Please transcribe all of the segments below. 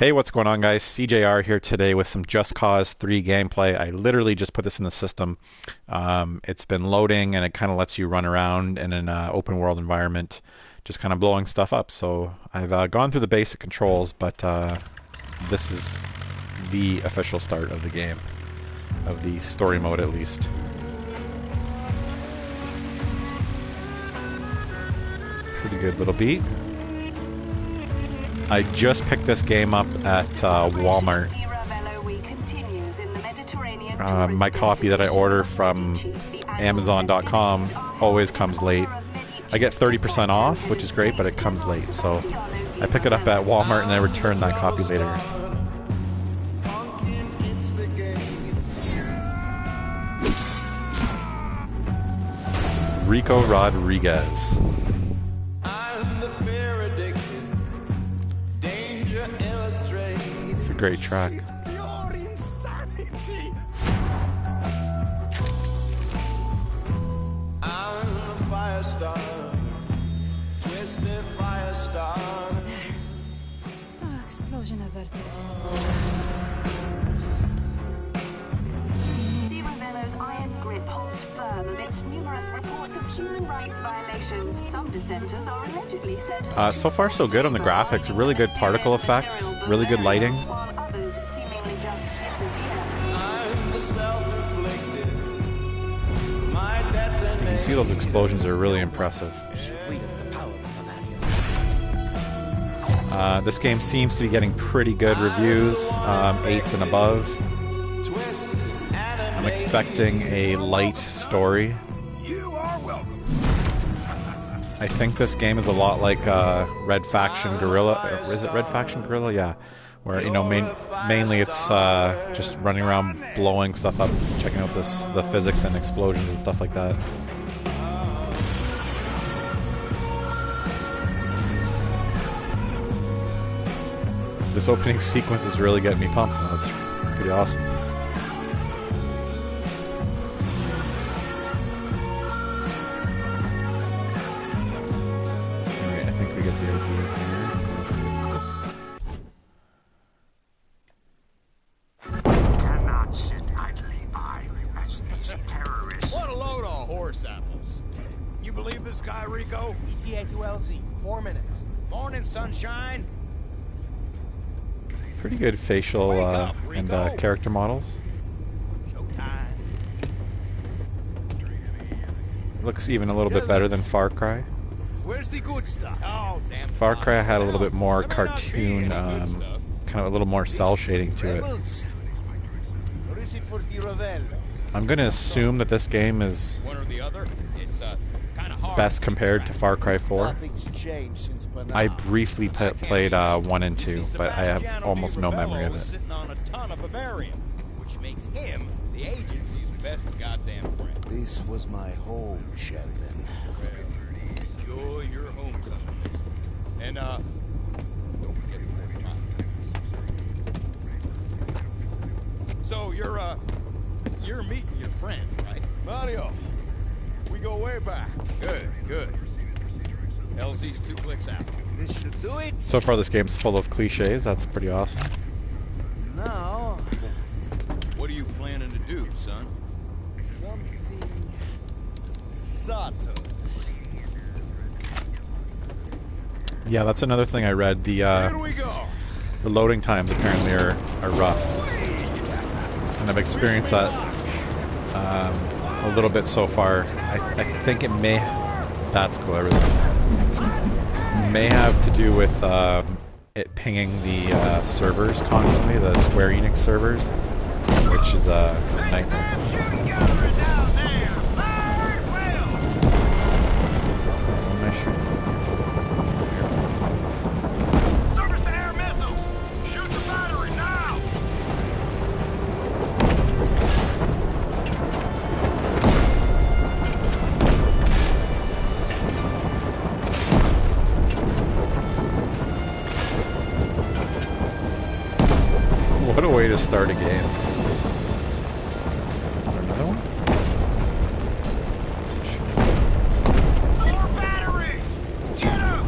Hey, what's going on, guys? CJR here today with some Just Cause 3 gameplay. I literally just put this in the system. It's been loading and it kind of lets you run around in an open world environment, just kind of blowing stuff up. So I've gone through the basic controls, but this is the official start of the game, of the story mode at least. Pretty good little beat. I just picked this game up at Walmart. My copy that I order from Amazon.com always comes late. I get 30% off, which is great, but it comes late. So I pick it up at Walmart and I return that copy later. Rico Rodriguez. It's a great track. Explosion averted. Di Ravello's iron grip holds firm amidst numerous reports of human rights violations. Some dissenters are allegedly sentenced. So far, so good on the graphics. Really good particle effects. Really good lighting. While others seemingly just disappear. You can see those explosions are really impressive. This game seems to be getting pretty good reviews, 8s and above. I'm expecting a light story. I think this game is a lot like Red Faction Guerrilla. Is it Red Faction Guerrilla? Yeah. Where, you know, mainly it's just running around blowing stuff up, checking out the physics and explosions and stuff like that. This opening sequence is really getting me pumped. That's pretty awesome. Alright, I think we get the idea here. Let's see this. Cannot sit idly by as these terrorists. What a load of horse apples. You believe this guy, Rico? ETA to LZ, 4 minutes. Morning, sunshine. Pretty good facial and character models. Showtime. Looks even a little bit better than Far Cry. Where's the good stuff? Oh, damn. Far Cry had a little bit more cartoon, kind of a little more cell shading to it. Or is it for Di Ravello? I'm going to assume that this game is One or the other. It's kind of hard. best compared to Far Cry 4. Nothing's changed since Panama. I briefly played 1 and 2, but I have almost no memory of it. Sitting on a ton of Bavarian, which makes him the agency's best goddamn friend. This was my home, Sheldon. Enjoy your homecoming. And don't forget the 45. So you're meeting your friend, right? Mario. We go way back. Good, good. LZ's 2 clicks out. This should do it. So far this game's full of cliches, that's pretty awesome. Now, What are you planning to do, son? something subtle. Yeah, that's another thing I read. Here we go. The loading times apparently are rough. And I've experienced that a little bit so far. I think it may... That's cool, I really like that. May have to do with it pinging the servers constantly, the Square Enix servers, which is a nightmare. What am I shooting? Surface-to-air missiles! Shoot the battery now! What a way to start a game. Is there another one? More batteries! Get 'em!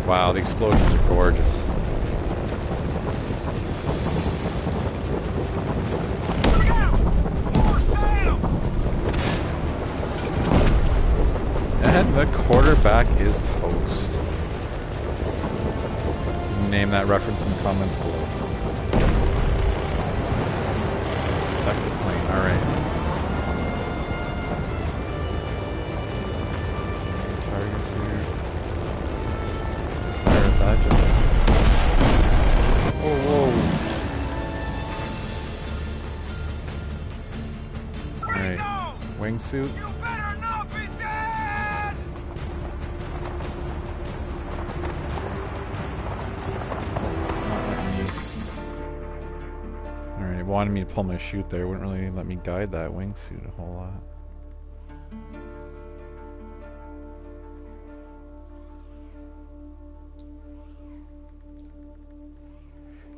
Wow, the explosions are gorgeous. And the quarterback is toast. Name that reference in the comments below. Protect the plane, alright. Targets here. Fire at that jump. Oh, whoa. Alright. Wingsuit. Wanted me to pull my chute there. Wouldn't really let me guide that wingsuit a whole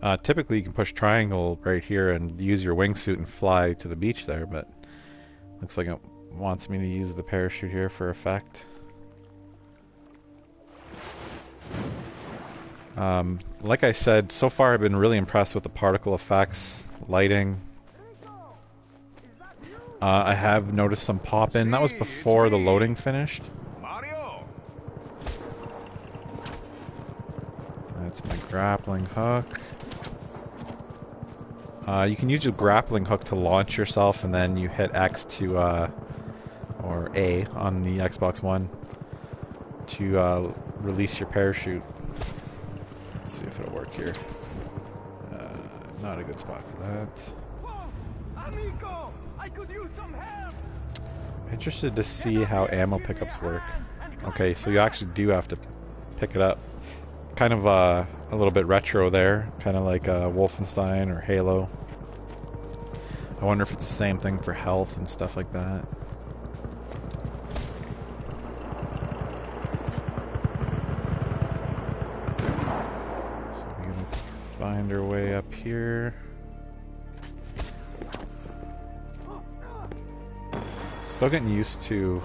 lot. Typically you can push triangle right here and use your wingsuit and fly to the beach there, but looks like it wants me to use the parachute here for effect. Like I said, so far I've been really impressed with the particle effects, lighting. I have noticed some pop in. That was before the loading finished. That's my grappling hook. You can use your grappling hook to launch yourself, and then you hit X to, or A on the Xbox One to release your parachute. Let's see if it'll work here. Not a good spot for that. Amigo, I could use some help. Interested to see how ammo pickups work. Okay, so you actually do have to pick it up. Kind of a little bit retro there, kind of like Wolfenstein or Halo. I wonder if it's the same thing for health and stuff like that. So we're gonna find our way up here. Still getting used to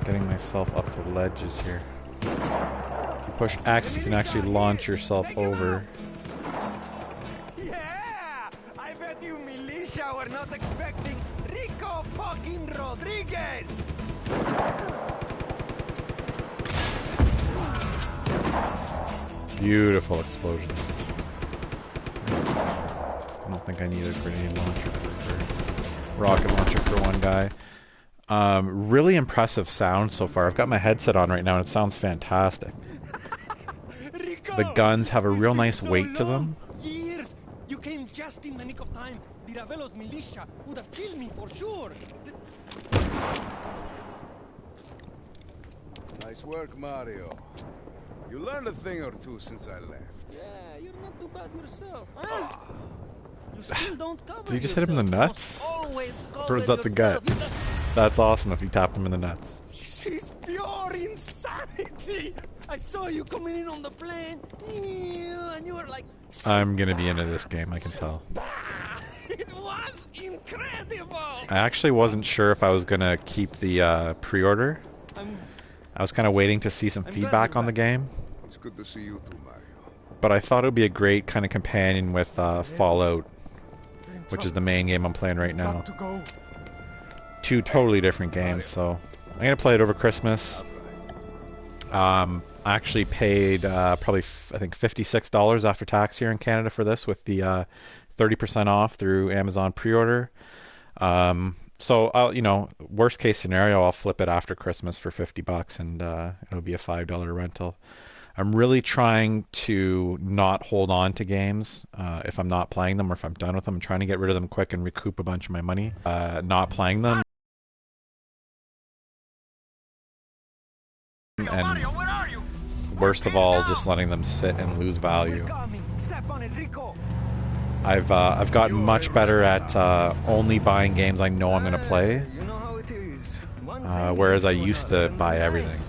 getting myself up to ledges here. If you push X, you can actually launch yourself over. Yeah! I bet you militia were not expecting Rico fucking Rodriguez! Beautiful explosions. I don't think I need a grenade launcher for rocket launcher for one guy. Really impressive sound so far. I've got my headset on right now and it sounds fantastic. The guns have a real nice weight to them. Years. You came just in the nick of time. The Ravelos militia would have killed me for sure. Nice work, Mario. You learned a thing or two since I left. Yeah, you're not too bad yourself, huh? You still don't cover Did you just hit him in the nuts? Or was that the gut? That's awesome if you tapped him in the nuts. This is pure insanity! I saw you coming in on the plane, and you were like... I'm gonna be into this game, I can tell. It was incredible! I actually wasn't sure if I was gonna keep the pre-order. I was kind of waiting to see some feedback on the game. It's good to see you too, Mario. But I thought it would be a great kind of companion with Fallout, which is the main game I'm playing right now. Two totally different games, so I'm gonna play it over Christmas. I actually paid probably I think $56 after tax here in Canada for this, with the 30% off through Amazon pre-order. So I'll, you know, worst case scenario, I'll flip it after Christmas for $50 and it'll be a $5 rental. I'm really trying to not hold on to games if I'm not playing them or if I'm done with them. I'm trying to get rid of them quick and recoup a bunch of my money. Not playing them. And worst of all, just letting them sit and lose value. I've gotten much better at only buying games I know I'm going to play, whereas I used to buy everything.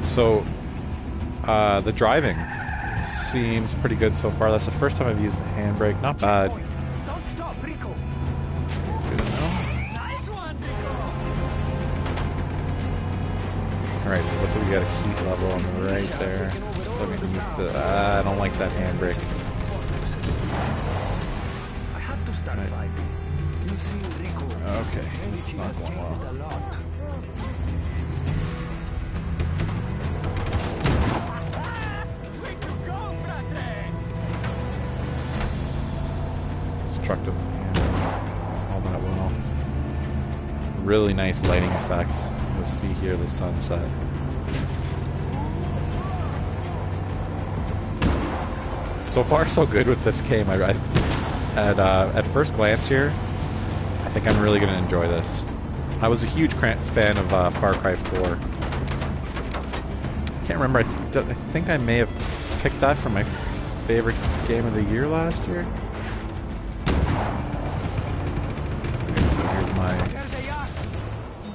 So the driving seems pretty good so far. That's the first time I've used the handbrake. Not bad. Don't stop, Rico. Good enough. Alright, so looks like we got a heat level on the right there. Just let me use the... I don't like that handbrake. I had to start fighting. You see, Rico. Okay, this is not going well. A lot. This truck doesn't handle all that well. Really nice lighting effects. You'll see here the sunset. So far, so good with this game. At first glance here, I think I'm really going to enjoy this. I was a huge fan of Far Cry 4. Can't remember. I think I may have picked that for my favorite game of the year last year. Okay, so here's my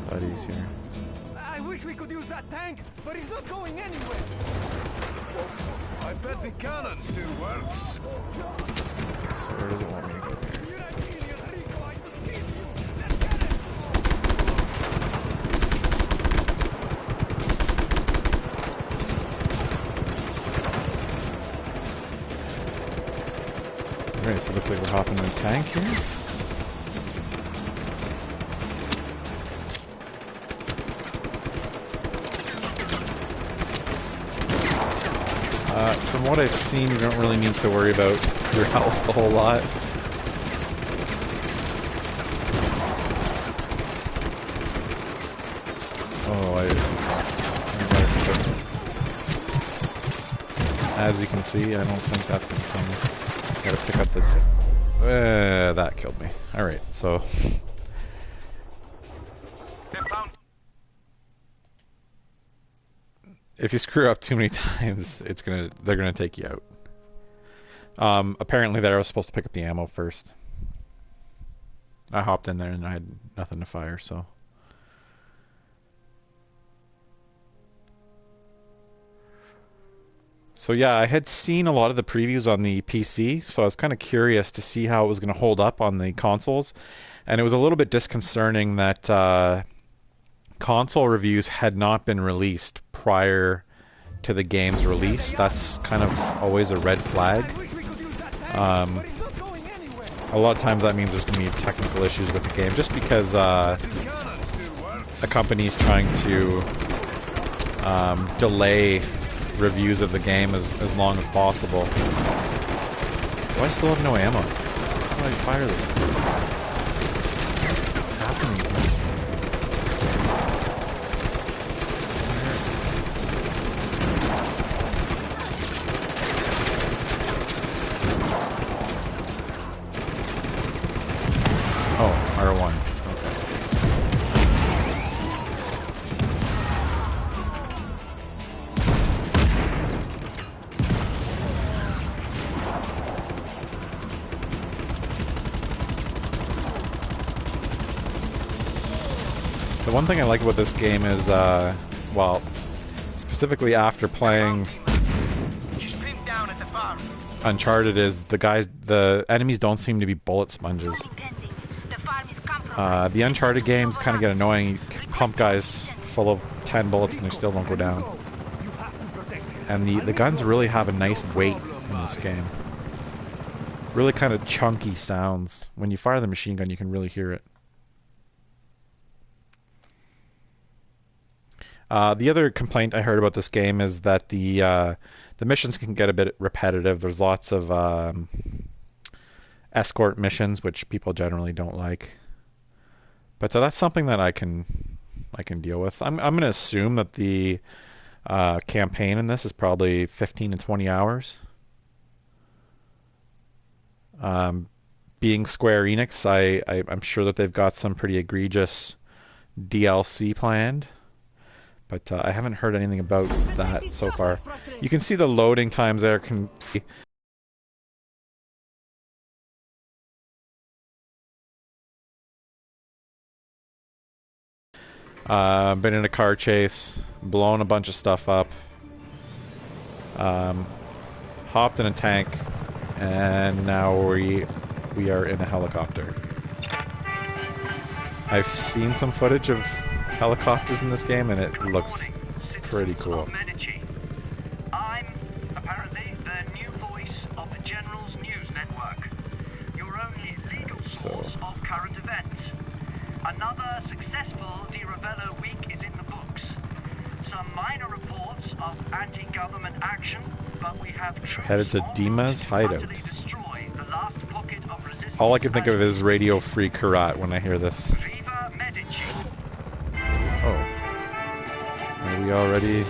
buddies here. I wish we could use that tank, but it's not going anywhere. I bet the cannon still works. So where does it want me to go here? Alright, so it looks like we're hopping in a tank here. From what I've seen, you don't really need to worry about your health a whole lot. Oh, as you can see, I don't think that's going to come. Gotta pick up this. That killed me. Alright, so... If you screw up too many times, they're gonna take you out. Apparently that I was supposed to pick up the ammo first. I hopped in there and I had nothing to fire, so... So yeah, I had seen a lot of the previews on the PC, so I was kind of curious to see how it was going to hold up on the consoles. And it was a little bit disconcerting that console reviews had not been released prior to the game's release. That's kind of always a red flag. A lot of times that means there's going to be technical issues with the game, just because a company's trying to delay reviews of the game as long as possible. Do I still have no ammo? How do I fire this thing? What's happening here? Oh, R1. The one thing I like about this game is, well, specifically after playing Uncharted, is the enemies don't seem to be bullet sponges. The Uncharted games kind of get annoying. You pump guys full of 10 bullets and they still don't go down. And the guns really have a nice weight in this game. Really kind of chunky sounds. When you fire the machine gun, you can really hear it. The other complaint I heard about this game is that the missions can get a bit repetitive. There's lots of escort missions, which people generally don't like. But that's something that I can deal with. I'm going to assume that the campaign in this is probably 15 to 20 hours. Being Square Enix, I'm sure that they've got some pretty egregious DLC planned. But I haven't heard anything about that so far. You can see the loading times there can be... Been in a car chase, blown a bunch of stuff up, hopped in a tank, and now we are in a helicopter. I've seen some footage of helicopters in this game, and it looks pretty cool. Medici. I'm apparently the new voice of the General's News Network. Your only legal source of current events. Another successful Di Ravello week is in the books. Some minor reports of anti-government action, but we have troops Headed to Dima's hideout. destroy the last pocket of resistance. All I can think of is Radio Free Karat when I hear this. Viva Medici. Oh. Are we already...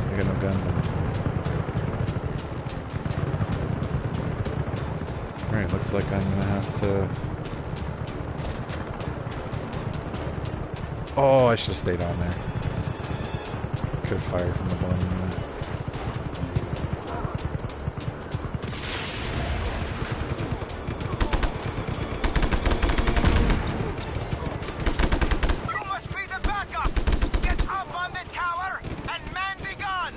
I got no guns on this one. Alright, looks like I'm gonna have to... Oh, I should have stayed on there. Could have fired from the balloon. You must be the backup! Get up on the tower and man the gun!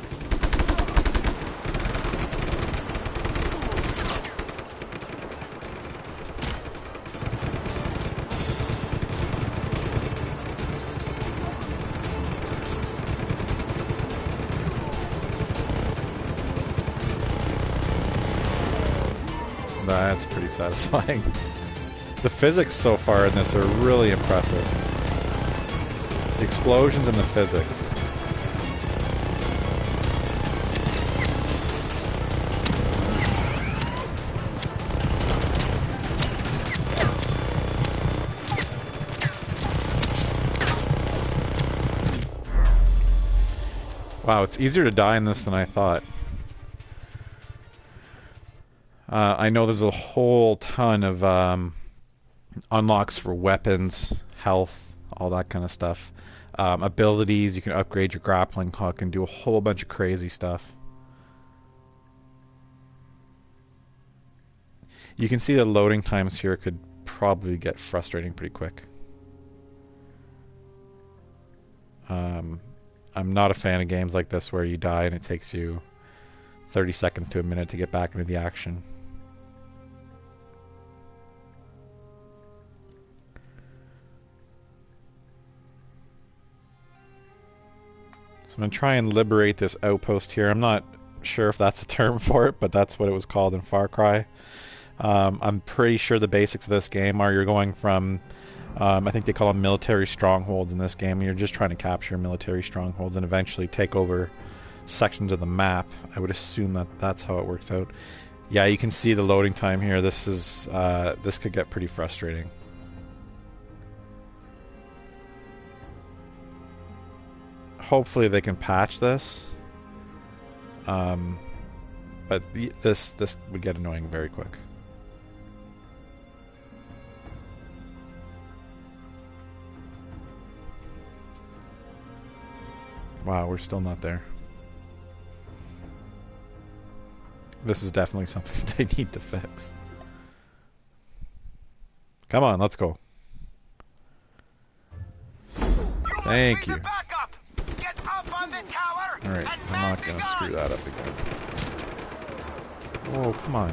That's pretty satisfying. The physics so far in this are really impressive. The explosions and the physics. Wow, it's easier to die in this than I thought. I know there's a whole ton of unlocks for weapons, health, all that kind of stuff. Abilities, you can upgrade your grappling hook and do a whole bunch of crazy stuff. You can see the loading times here could probably get frustrating pretty quick. I'm not a fan of games like this where you die and it takes you 30 seconds to a minute to get back into the action. So I'm going to try and liberate this outpost here. I'm not sure if that's the term for it, but that's what it was called in Far Cry. I'm pretty sure the basics of this game are you're going from, I think they call them military strongholds in this game, and you're just trying to capture military strongholds and eventually take over sections of the map. I would assume that that's how it works out. Yeah, you can see the loading time here. This is this could get pretty frustrating. Hopefully they can patch this, but this would get annoying very quick. Wow, we're still not there. This is definitely something they need to fix. Come on, let's go. Thank you. Alright, I'm not gonna screw that up again. Oh, come on.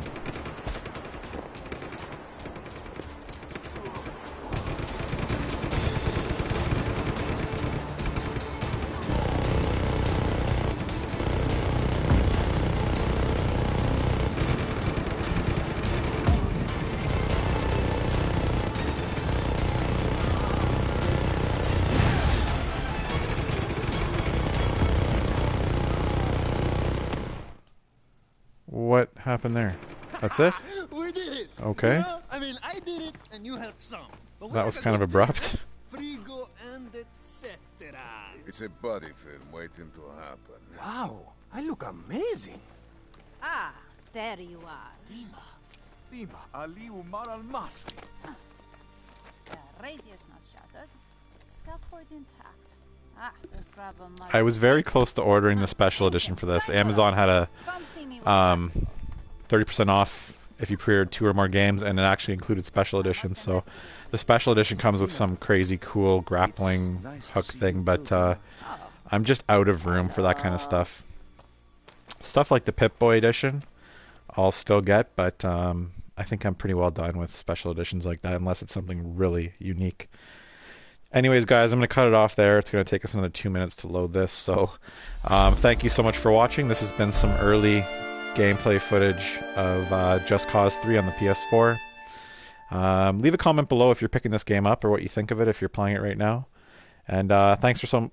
What happened there? That's it? We did it! Okay. You know, I mean, I did it and you helped some. But That was kind of abrupt. Frigo and etc. It's a buddy film waiting to happen. Wow, I look amazing. Ah, there you are. Dima, Ali Umar al-Masri. The radius not shattered. Scaffold intact. Ah, this grabber might... I was very close to ordering the special edition for this. Amazon had a 30% off if you pre-ordered 2 or more games, and it actually included special editions. So the special edition comes with some crazy cool grappling hook thing, but I'm just out of room for that kind of stuff. Stuff like the Pip-Boy edition I'll still get, but I think I'm pretty well done with special editions like that, unless it's something really unique. Anyways, guys, I'm going to cut it off there. It's going to take us another 2 minutes to load this. So thank you so much for watching. This has been some early gameplay footage of Just Cause 3 on the PS4. Leave a comment below if you're picking this game up or what you think of it if you're playing it right now. And thanks for